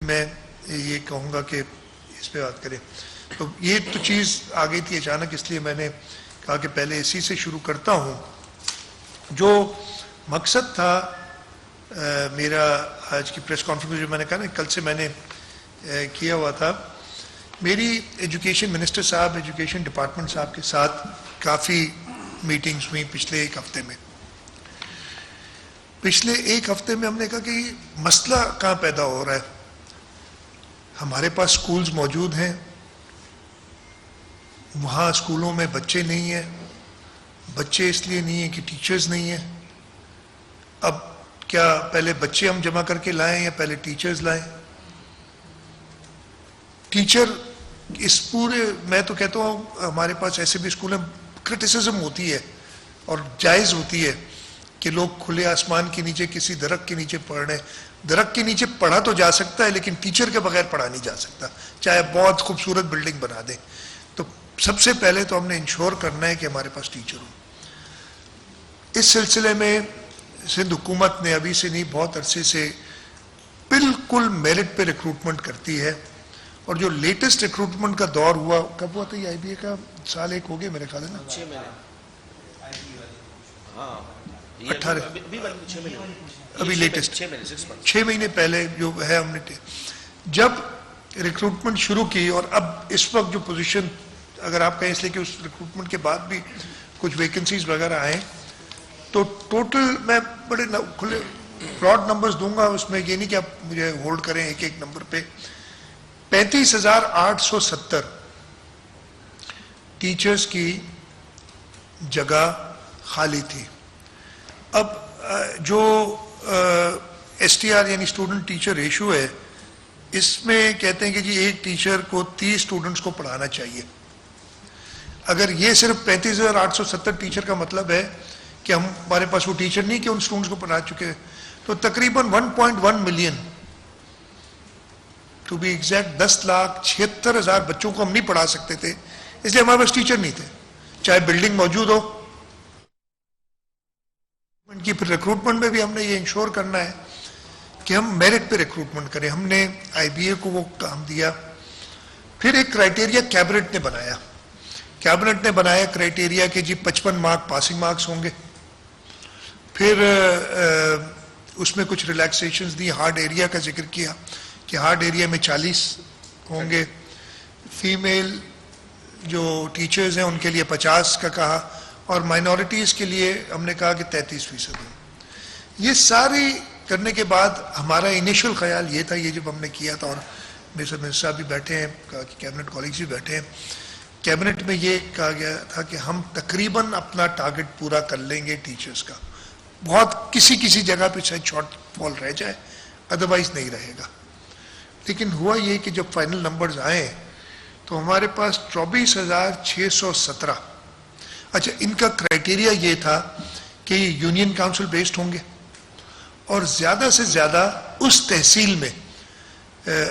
میں یہ کہوں گا کہ اس پہ بات کریں. تو یہ تو چیز آ گئی تھی اچانک، اس لیے میں نے کہا کہ پہلے اسی سے شروع کرتا ہوں. جو مقصد تھا میرا آج کی پریس کانفرنس، جو میں نے کہا نا کل سے میں نے کیا ہوا تھا، میری ایجوکیشن منسٹر صاحب، ایجوکیشن ڈپارٹمنٹ صاحب کے ساتھ کافی میٹنگز ہوئی پچھلے ایک ہفتے میں. پچھلے ایک ہفتے میں ہم نے کہا کہ یہ مسئلہ کہاں پیدا ہو رہا ہے. ہمارے پاس سکولز موجود ہیں، وہاں سکولوں میں بچے نہیں ہیں. بچے اس لیے نہیں ہیں کہ ٹیچرز نہیں ہیں. اب کیا پہلے بچے ہم جمع کر کے لائیں یا پہلے ٹیچرز لائیں؟ ٹیچر اس پورے، میں تو کہتا ہوں ہمارے پاس ایسے بھی اسکول ہیں، کرٹیسزم ہوتی ہے اور جائز ہوتی ہے کہ لوگ کھلے آسمان کے نیچے کسی درخت کے نیچے پڑھ رہے ہیں. درخت کے نیچے پڑھا تو جا سکتا ہے لیکن ٹیچر کے بغیر پڑھا نہیں جا سکتا، چاہے بہت خوبصورت بلڈنگ بنا دیں. تو سب سے پہلے تو ہم نے انشور کرنا ہے کہ ہمارے پاس ٹیچر ہوں. اس سلسلے میں سندھ حکومت نے ابھی سے نہیں، بہت عرصے سے بالکل میرٹ پہ ریکروٹمنٹ کرتی ہے. اور جو لیٹسٹ ریکروٹمنٹ کا دور ہوا، کب ہوا تھا یہ آئی بی اے کا؟ سال ایک ہو گیا میرے خیال ہے نا، 6 مہینے. ہاں 18 ابھی لیٹسٹ 6 مہینے پہلے جو ہے ہم نے جب ریکروٹمنٹ شروع کی. اور اب اس وقت جو پوزیشن اگر آپ کہیں، اس لیے کہ اس ریکروٹمنٹ کے بعد بھی کچھ ویکنسیز وغیرہ آئیں، تو ٹوٹل میں بڑے کھلے براڈ نمبرز دوں گا، اس میں یہ نہیں کہ آپ مجھے ہولڈ کریں ایک ایک نمبر پہ. 35,870 ٹیچرز کی جگہ خالی تھی. اب جو ایس ٹی آر یعنی اسٹوڈنٹ ٹیچر ریشو ہے، اس میں کہتے ہیں کہ جی ایک ٹیچر کو 30 اسٹوڈنٹس کو پڑھانا چاہیے. اگر یہ صرف 35,870 ٹیچر کا مطلب ہے کہ ہمارے پاس وہ ٹیچر نہیں کہ ان اسٹوڈنٹس کو پڑھا چکے ہیں، تو تقریباً 1.1 ملین، ٹو بی ایگزیکٹ 10,76,000 بچوں کو ہم نہیں پڑھا سکتے تھے، اس لیے ہمارے پاس ٹیچر نہیں تھے. چاہے بلڈنگ موجود ہو. کی پھر ریکروٹمنٹ میں بھی ہم نے یہ انشور کرنا ہے کہ ہم میرٹ پہ ریکروٹمنٹ کریں. ہم نے آئی بی اے کو وہ کام دیا. پھر ایک کرائٹیریا کیبنٹ نے بنایا. کیبنٹ نے بنایا کرائٹیریا کہ جی 55 مارک پاسنگ مارکس ہوں گے. پھر اس میں کچھ ریلیکسیشنز دی. ہارڈ ایریا کا ذکر کیا کہ ہارڈ ایریا میں 40 ہوں گے. فیمیل جو ٹیچرز ہیں ان کے لیے 50 کا کہا، اور مائنورٹیز کے لیے ہم نے کہا کہ 33%. یہ ساری کرنے کے بعد ہمارا انیشل خیال یہ تھا، یہ جب ہم نے کیا تھا، اور میرے منسٹر صاحب بھی بیٹھے ہیں، کیبنٹ کالیگز بھی بیٹھے ہیں، کیبنٹ میں یہ کہا گیا تھا کہ ہم تقریباً اپنا ٹارگٹ پورا کر لیں گے ٹیچرز کا. بہت کسی جگہ پہ شاید شارٹ فال رہ جائے، ادروائز نہیں رہے گا. لیکن ہوا یہ کہ جب فائنل نمبرز آئے تو ہمارے پاس 24,617. اچھا، ان کا کرائٹیریا یہ تھا کہ یہ یونین کاؤنسل بیسڈ ہوں گے، اور زیادہ سے زیادہ اس تحصیل میں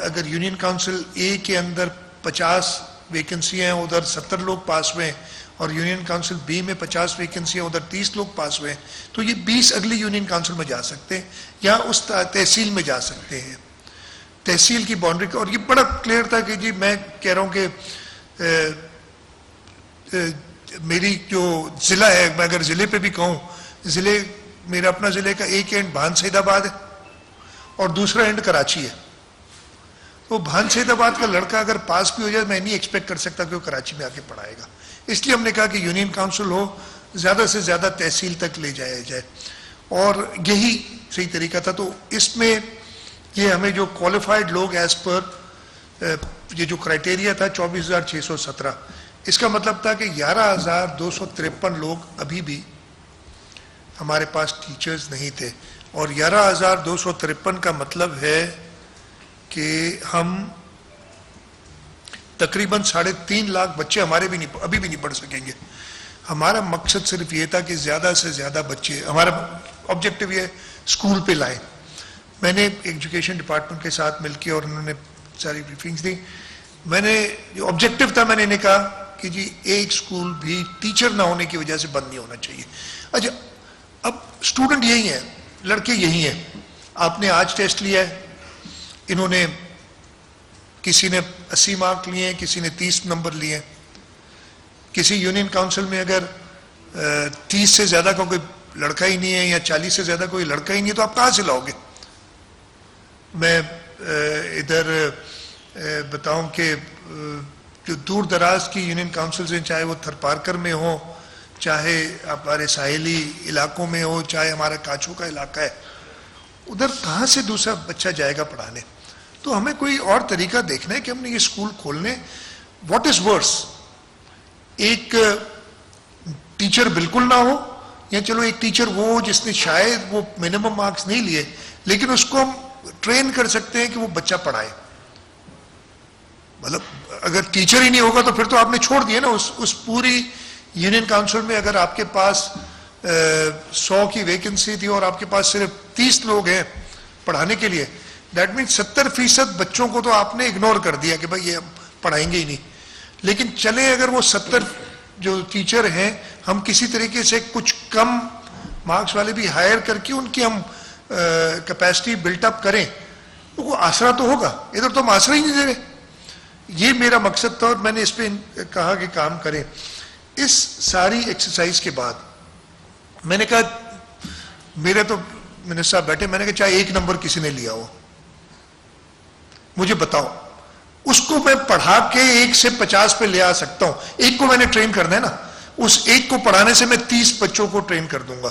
اگر یونین کاؤنسل اے کے اندر 50 ویکنسیاں ہیں، ادھر 70 لوگ پاس ہوئے ہیں، اور یونین کاؤنسل بی میں 50 ویکنسیاں، ادھر 30 لوگ پاس ہوئے ہیں، تو یہ 20 اگلی یونین کاؤنسل میں جا سکتے ہیں یا اس تحصیل میں جا سکتے ہیں. تحصیل کی باؤنڈری کا، اور یہ بڑا کلیئر تھا کہ جی میں کہہ رہا ہوں کہ میری جو ضلع ہے، میں اگر ضلع پہ بھی کہوں، ضلع میرا اپنا ضلع کا ایک اینڈ بھان سید آباد ہے اور دوسرا اینڈ کراچی ہے. تو بھان سید آباد کا لڑکا اگر پاس بھی ہو جائے، میں نہیں ایکسپیکٹ کر سکتا کہ وہ کراچی میں آ کے پڑھائے گا. اس لیے ہم نے کہا کہ یونین کاؤنسل ہو، زیادہ سے زیادہ تحصیل تک لے جایا جائے، اور یہی صحیح طریقہ تھا. تو اس میں یہ ہمیں جو کوالیفائڈ لوگ ایز پر یہ جو کرائٹیریا تھا 24,617، اس کا مطلب تھا کہ 11,253 لوگ ابھی بھی ہمارے پاس ٹیچرز نہیں تھے. اور 11,253 کا مطلب ہے کہ ہم تقریباً 3.5 لاکھ بچے ہمارے بھی نہیں، ابھی بھی نہیں پڑھ سکیں گے. ہمارا مقصد صرف یہ تھا کہ زیادہ سے زیادہ بچے، ہمارا آبجیکٹو یہ اسکول پہ لائیں. میں نے ایجوکیشن ڈپارٹمنٹ کے ساتھ مل کے، اور انہوں نے ساری بریفنگز دی، میں نے جو آبجیکٹو تھا میں نے انہیں کہا کہ جی ایک اسکول بھی ٹیچر نہ ہونے کی وجہ سے بند نہیں ہونا چاہیے. اچھا، اب اسٹوڈنٹ یہی ہیں، لڑکے یہی ہیں. آپ نے آج ٹیسٹ لیا ہے، انہوں نے کسی نے 80 مارک لیے ہیں, کسی نے 30 نمبر لیے ہیں. کسی یونین کاؤنسل میں اگر 30 سے زیادہ کا کوئی لڑکا ہی نہیں ہے یا 40 سے زیادہ کوئی لڑکا ہی نہیں ہے, تو آپ کہاں سے لاؤ گے؟ میں ادھر بتاؤں کہ جو دور دراز کی یونین کاؤنسلز ہیں, چاہے وہ تھرپارکر میں ہوں, چاہے ہمارے ساحلی علاقوں میں ہو, چاہے ہمارا کاچو کا علاقہ ہے, ادھر کہاں سے دوسرا بچہ جائے گا پڑھانے؟ تو ہمیں کوئی اور طریقہ دیکھنا ہے کہ ہم نے یہ اسکول کھولنے. واٹ از ورس, ایک ٹیچر بالکل نہ ہو, یا چلو ایک ٹیچر وہ جس نے شاید وہ منیمم مارکس نہیں لیے, لیکن اس کو ہم ٹرین کر سکتے ہیں کہ وہ بچہ پڑھائے. مطلب اگر ٹیچر ہی نہیں ہوگا تو پھر تو آپ نے چھوڑ دیا نا. اس پوری یونین کاؤنسل میں اگر آپ کے پاس 100 کی ویکنسی تھی اور آپ کے پاس صرف 30 لوگ ہیں پڑھانے کے لیے, دیٹ مینس 70% بچوں کو تو آپ نے اگنور کر دیا کہ بھائی یہ ہم پڑھائیں گے ہی نہیں. لیکن چلیں اگر وہ 70 جو ٹیچر ہیں ہم کسی طریقے سے کچھ کم مارکس والے بھی ہائر کر کے ان کی ہم کیپیسٹی بلٹ اپ کریں, تو وہ آسرا تو ہوگا. ادھر تو ہم آسرا ہی نہیں دے رہے. یہ میرا مقصد تھا اور میں نے اس پہ کہا کہ کام کریں. اس ساری ایکسرسائز کے بعد میں نے کہا, میرے تو منسٹر صاحب بیٹھے, میں نے کہا چاہے 1 نمبر کسی نے لیا ہو مجھے بتاؤ, اس کو میں پڑھا کے 1 سے 50 پہ لے آ سکتا ہوں. ایک کو میں نے ٹرین کرنا ہے نا, اس ایک کو پڑھانے سے میں 30 بچوں کو ٹرین کر دوں گا.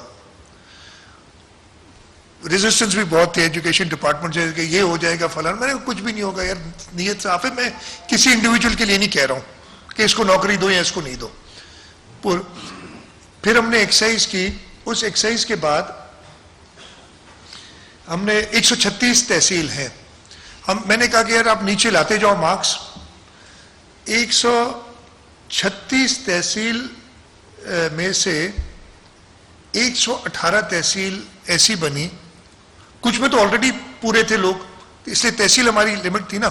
ریزسٹنس بھی بہت تھی ایجوکیشن ڈپارٹمنٹ سے کہ یہ ہو جائے گا فلاں. میں نے کچھ بھی نہیں ہوگا یار, نیت صاف ہے. میں کسی انڈیویجول کے لیے نہیں کہہ رہا ہوں کہ اس کو نوکری دو یا اس کو نہیں دو. پھر ہم نے ایکسرسائز کی. اس ایکسرسائز کے بعد ہم نے 136 تحصیل ہیں. میں نے کہا کہ یار آپ نیچے لاتے جاؤ مارکس. 136 تحصیل میں سے 118 تحصیل ایسی بنی, کچھ میں تو آلریڈی پورے تھے لوگ, اس لیے تحصیل ہماری لمٹ تھی نا.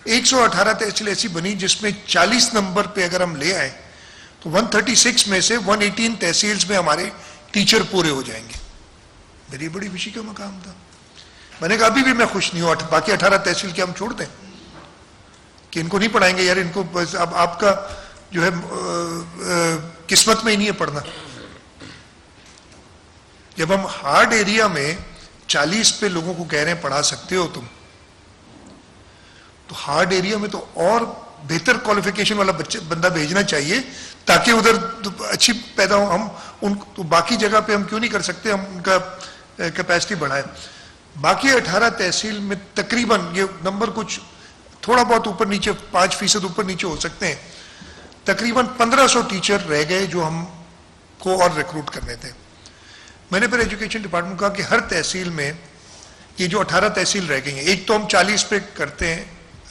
118 تحصیل ایسی بنی جس میں 40 نمبر پہ اگر ہم لے آئیں تو 136 میں سے 118 تحصیلز میں ہمارے ٹیچر پورے ہو جائیں گے. میری بڑی خوشی کا مقام تھا. میں نے کہا ابھی بھی میں خوش نہیں ہوں, باقی 18 تحصیل کے ہم چھوڑ دیں کہ ان کو نہیں پڑھائیں گے یار, ان کو اب آپ کا جو ہے قسمت میں ہی نہیں ہے پڑھنا. جب ہم ہارڈ ایریا میں 40 پہ لوگوں کو کہہ رہے ہیں پڑھا سکتے ہو تم, تو ہارڈ ایریا میں تو اور بہتر کوالیفیکیشن والا بندہ بھیجنا چاہیے تاکہ ادھر اچھی پیدا ہو. ہم ان تو باقی جگہ پہ ہم کیوں نہیں کر سکتے, ہم ان کا کیپیسٹی بڑھائیں. باقی 18 تحصیل میں تقریباً یہ نمبر کچھ تھوڑا بہت اوپر نیچے 5% اوپر نیچے ہو سکتے ہیں, تقریباً 1500 ٹیچر رہ گئے جو ہم کو اور ریکروٹ کرنے تھے. میں نے پھر ایجوکیشن ڈپارٹمنٹ کہا کہ ہر تحصیل میں یہ جو 18 تحصیل رہ گئی ہیں, ایک تو ہم 40 پہ کرتے ہیں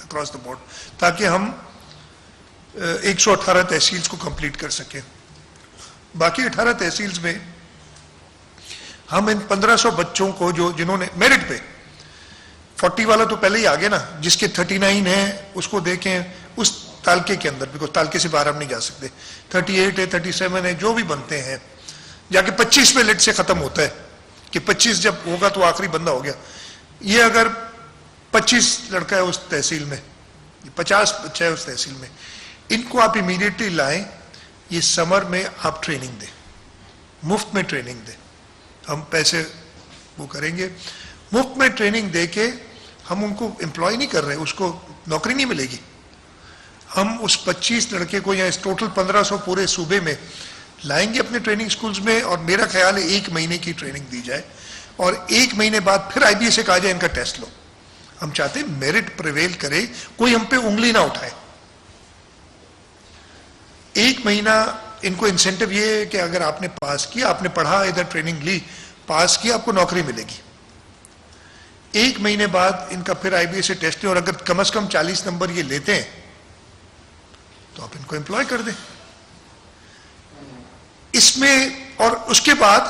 اکراس دا بورڈ تاکہ ہم 118 تحصیلز کو کمپلیٹ کر سکیں. باقی 18 تحصیلز میں ہم ان 1500 بچوں کو جنہوں نے میرٹ پہ 40 والا تو پہلے ہی آگے نا, جس کے 39 ہیں اس کو دیکھیں اس تالکے کے اندر, بیکاز تالکے سے باہر ہم نہیں جا سکتے. 38 ہے, 37 ہے, جو بھی بنتے ہیں جا کے 25 پہ لٹ سے ختم ہوتا ہے کہ 25 جب ہوگا تو آخری بندہ ہو گیا. یہ اگر 25 لڑکا ہے اس تحصیل میں, 50 بچہ ہے اس تحصیل میں, ان کو آپ امیڈیٹلی لائیں. یہ سمر میں آپ ٹریننگ دیں, مفت میں ٹریننگ دیں. ہم پیسے وہ کریں گے, مفت میں ٹریننگ دے کے ہم ان کو امپلائی نہیں کر رہے, اس کو نوکری نہیں ملے گی. ہم اس 25 لڑکے کو یا اس ٹوٹل 1500 پورے صوبے میں لائیں گے اپنے ٹریننگ سکولز میں, اور میرا خیال ہے 1 مہینے کی ٹریننگ دی جائے اور 1 مہینے بعد پھر IBA سے کہا جائے ان کا ٹیسٹ لو. ہم چاہتے ہیں میرٹ پریویل کرے, کوئی ہم پہ انگلی نہ اٹھائے. 1 مہینہ ان کو انسینٹو یہ ہے کہ اگر آپ نے پاس کیا, آپ نے پڑھا, ادھر ٹریننگ لی, پاس کیا, آپ کو نوکری ملے گی. 1 مہینے بعد ان کا پھر IBA سے ٹیسٹ لیں, اور اگر کم از کم 40 نمبر یہ لیتے ہیں تو آپ ان کو امپلائی کر دیں. اس میں اور اس کے بعد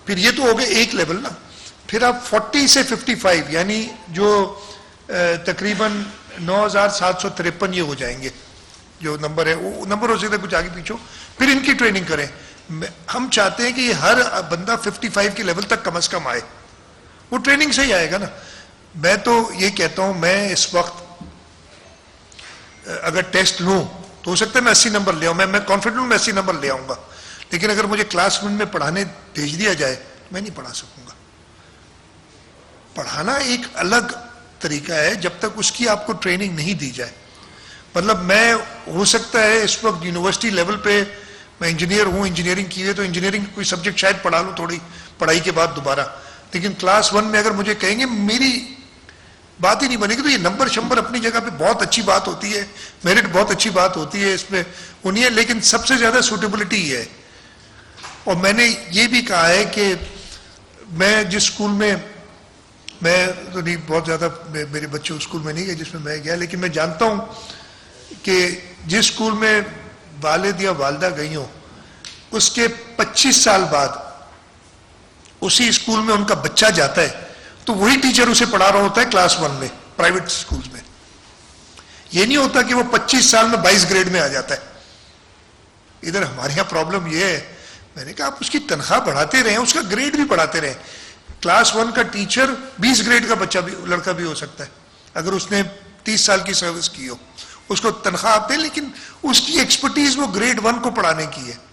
پھر یہ تو ہو گئے ایک لیول نا, پھر آپ 40 سے 55 یعنی جو تقریباً 9753 یہ ہو جائیں گے جو نمبر ہے, وہ نمبر ہو سکتا ہے کچھ آگے پیچھے, پھر ان کی ٹریننگ کریں. ہم چاہتے ہیں کہ یہ ہر بندہ 55 کے لیول تک کم از کم آئے, وہ ٹریننگ سے ہی آئے گا نا. میں تو یہ کہتا ہوں, میں اس وقت اگر ٹیسٹ لوں تو ہو سکتا ہے میں 80 نمبر لے آؤں, میں کانفیڈنٹ ہوں میں 80 نمبر لے آؤں گا, لیکن اگر مجھے کلاس 1 میں پڑھانے بھیج دیا جائے میں نہیں پڑھا سکوں گا. پڑھانا ایک الگ طریقہ ہے جب تک اس کی آپ کو ٹریننگ نہیں دی جائے. مطلب میں ہو سکتا ہے اس وقت یونیورسٹی لیول پہ میں انجینئر ہوں, انجینئرنگ کی ہے تو انجینئرنگ کوئی سبجیکٹ شاید پڑھا لوں تھوڑی پڑھائی کے بعد دوبارہ, لیکن کلاس 1 میں اگر مجھے کہیں گے میری بات ہی نہیں بنے گی. تو یہ نمبر شمبر اپنی جگہ پہ بہت اچھی بات ہوتی ہے, میرٹ بہت اچھی بات ہوتی ہے, اس میں انہیں ہے, لیکن سب سے زیادہ سوٹیبلٹی ہے. اور میں نے یہ بھی کہا ہے کہ میں جس اسکول میں تو نہیں بہت زیادہ میرے بچے اس اسکول میں نہیں گئے جس میں میں گیا, لیکن میں جانتا ہوں کہ جس اسکول میں والد یا والدہ گئی ہوں اس کے 25 سال بعد اسی اسکول میں ان کا بچہ جاتا ہے تو وہی ٹیچر اسے پڑھا رہا ہوتا ہے کلاس 1 میں پرائیویٹ اسکولز میں. یہ نہیں ہوتا کہ وہ 25 سال میں 22 گریڈ میں آ جاتا ہے. ادھر ہمارے یہاں پرابلم یہ ہے, میں نے کہا آپ اس کی تنخواہ بڑھاتے رہیں, اس کا گریڈ بھی بڑھاتے رہیں. کلاس 1 کا ٹیچر 20 گریڈ کا بچہ بھی لڑکا بھی ہو سکتا ہے اگر اس نے 30 سال کی سروس کی ہو, اس کو تنخواہ آپ دیں, لیکن اس کی ایکسپرٹیز وہ گریڈ 1 کو پڑھانے کی ہے.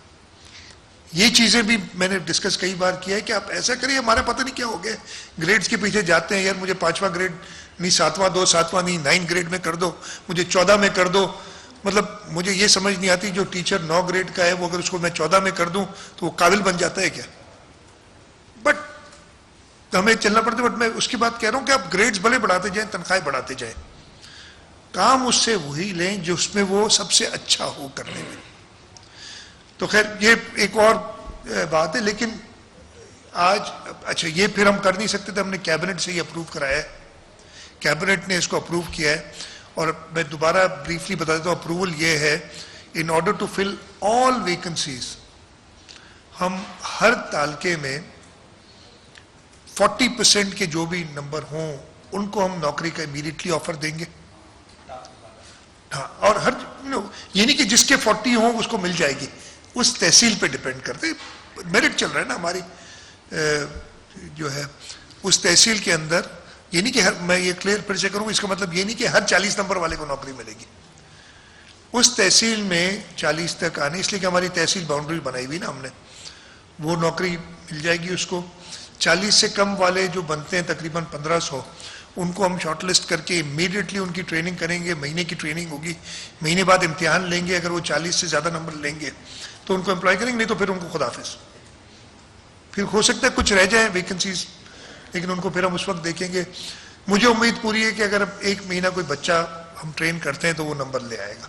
یہ چیزیں بھی میں نے ڈسکس کئی بار کیا ہے کہ آپ ایسا کریں, ہمارا پتہ نہیں کیا ہو گیا, گریڈز کے پیچھے جاتے ہیں, یار مجھے 5واں گریڈ نہیں 7واں دو, 7واں نہیں 9 گریڈ میں کر دو, مجھے 14 میں کر دو. مطلب مجھے یہ سمجھ نہیں آتی جو ٹیچر 9 گریڈ کا ہے وہ اگر اس کو میں 14 میں کر دوں تو وہ قابل بن جاتا ہے کیا؟ بٹ ہمیں چلنا پڑتا ہے. بٹ میں اس کی بات کہہ رہا ہوں کہ آپ گریڈز بھلے بڑھاتے جائیں, تنخواہیں بڑھاتے جائیں, کام اس سے وہی لیں جو اس میں وہ سب سے اچھا ہو کرنے میں. تو خیر یہ ایک اور بات ہے, لیکن آج اچھا یہ پھر ہم کر نہیں سکتے تھے, ہم نے کیبنٹ سے یہ اپروو کرایا ہے, کیبنٹ نے اس کو اپروو کیا ہے. اور میں دوبارہ بریفلی بتا دیتا ہوں, اپروول یہ ہے in order to fill all vacancies ہم ہر تعلقے میں 40% کے جو بھی نمبر ہوں ان کو ہم نوکری کا امیڈیٹلی آفر دیں گے. ہاں, اور ہر یہ نہیں کہ جس کے 40 ہوں اس کو مل جائے گی, اس تحصیل پہ ڈیپینڈ کرتے, میرٹ چل رہا ہے نا ہماری جو ہے اس تحصیل کے اندر. یہ نہیں کہ میں یہ کلیئر پھر سے کروں, اس کا مطلب یہ نہیں کہ ہر 40 نمبر والے کو نوکری ملے گی. اس تحصیل میں 40 تک آنے, اس لیے کہ ہماری تحصیل باؤنڈری بنائی ہوئی نا ہم نے, وہ نوکری مل جائے گی اس کو. 40 سے کم والے جو بنتے ہیں تقریباً 1500, ان کو ہم شارٹ لسٹ کر کے امیڈیٹلی ان کی ٹریننگ کریں گے. مہینے کی ٹریننگ ہوگی, مہینے بعد امتحان لیں گے, اگر وہ 40 سے زیادہ نمبر لیں گے تو ان کو امپلائی کریں گے, نہیں تو پھر ان کو خداحافظ. پھر ہو سکتا ہے کچھ رہ جائیں ویکنسیز, لیکن ان کو پھر ہم اس وقت دیکھیں گے. مجھے امید پوری ہے کہ اگر ایک مہینہ کوئی بچہ ہم ٹرین کرتے ہیں تو وہ نمبر لے آئے گا.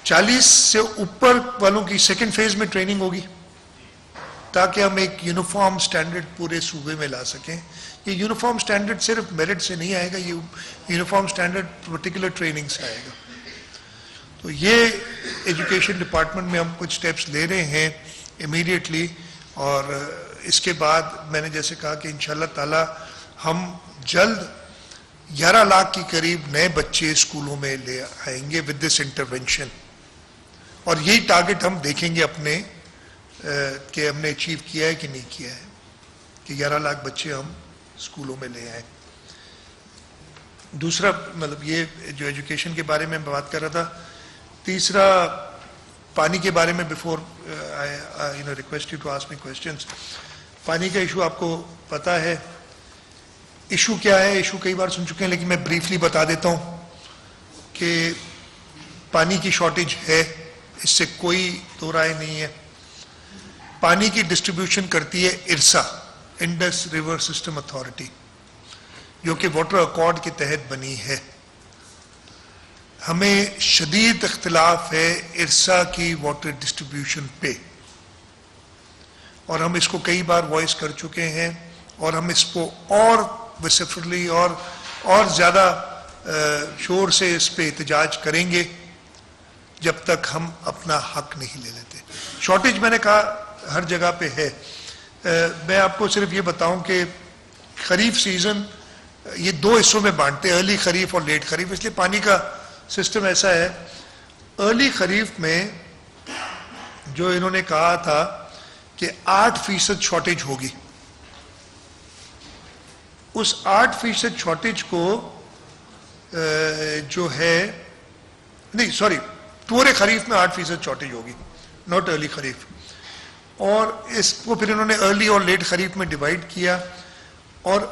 40 سے اوپر والوں کی سیکنڈ فیز میں ٹریننگ ہوگی تاکہ ہم ایک یونیفارم سٹینڈرڈ پورے صوبے میں لا سکیں. یہ یونیفارم سٹینڈرڈ صرف میرٹ سے نہیں آئے گا, یہ یونیفارم سٹینڈرڈ پرٹیکولر ٹریننگ سے آئے گا. تو یہ ایجوکیشن ڈپارٹمنٹ میں ہم کچھ سٹیپس لے رہے ہیں امیڈیٹلی, اور اس کے بعد میں نے جیسے کہا کہ انشاءاللہ تعالی ہم جلد 11 لاکھ کی قریب نئے بچے اسکولوں میں لے آئیں گے ود دس انٹرونشن. اور یہی ٹارگٹ ہم دیکھیں گے اپنے کہ ہم نے اچیو کیا ہے کہ نہیں کیا ہے, کہ 11 لاکھ بچے ہم اسکولوں میں لے آئیں. دوسرا مطلب یہ جو ایجوکیشن کے بارے میں بات کر رہا تھا. تیسرا پانی کے بارے میں, before request you to ask me questions. پانی کا ایشو آپ کو پتا ہے, ایشو کیا ہے, ایشو کئی بار سن چکے ہیں, لیکن میں بریفلی بتا دیتا ہوں کہ پانی کی شارٹیج ہے, اس سے کوئی دو رائے نہیں ہے. پانی کی ڈسٹریبیوشن کرتی ہے IRSA, Indus river system authority, جو کہ واٹر اکارڈ کے تحت بنی ہے. ہمیں شدید اختلاف ہے ارسا کی واٹر ڈسٹریبیوشن پہ, اور ہم اس کو کئی بار وائس کر چکے ہیں, اور ہم اس کو اور وسیفرلی اور زیادہ شور سے اس پہ احتجاج کریں گے جب تک ہم اپنا حق نہیں لے لیتے. شارٹیج میں نے کہا ہر جگہ پہ ہے. میں آپ کو صرف یہ بتاؤں کہ خریف سیزن یہ 2 حصوں میں بانٹتے ہیں, ارلی خریف اور لیٹ خریف. اس لیے پانی کا سسٹم ایسا ہے, ارلی خریف میں جو انہوں نے کہا تھا کہ 8% شارٹیج ہوگی, اس 8% شارٹیج کو جو ہے نہیں سوری پورے خریف میں 8% شارٹیج ہوگی, ناٹ ارلی خریف. اور اس کو پھر انہوں نے ارلی اور لیٹ خریف میں ڈیوائڈ کیا, اور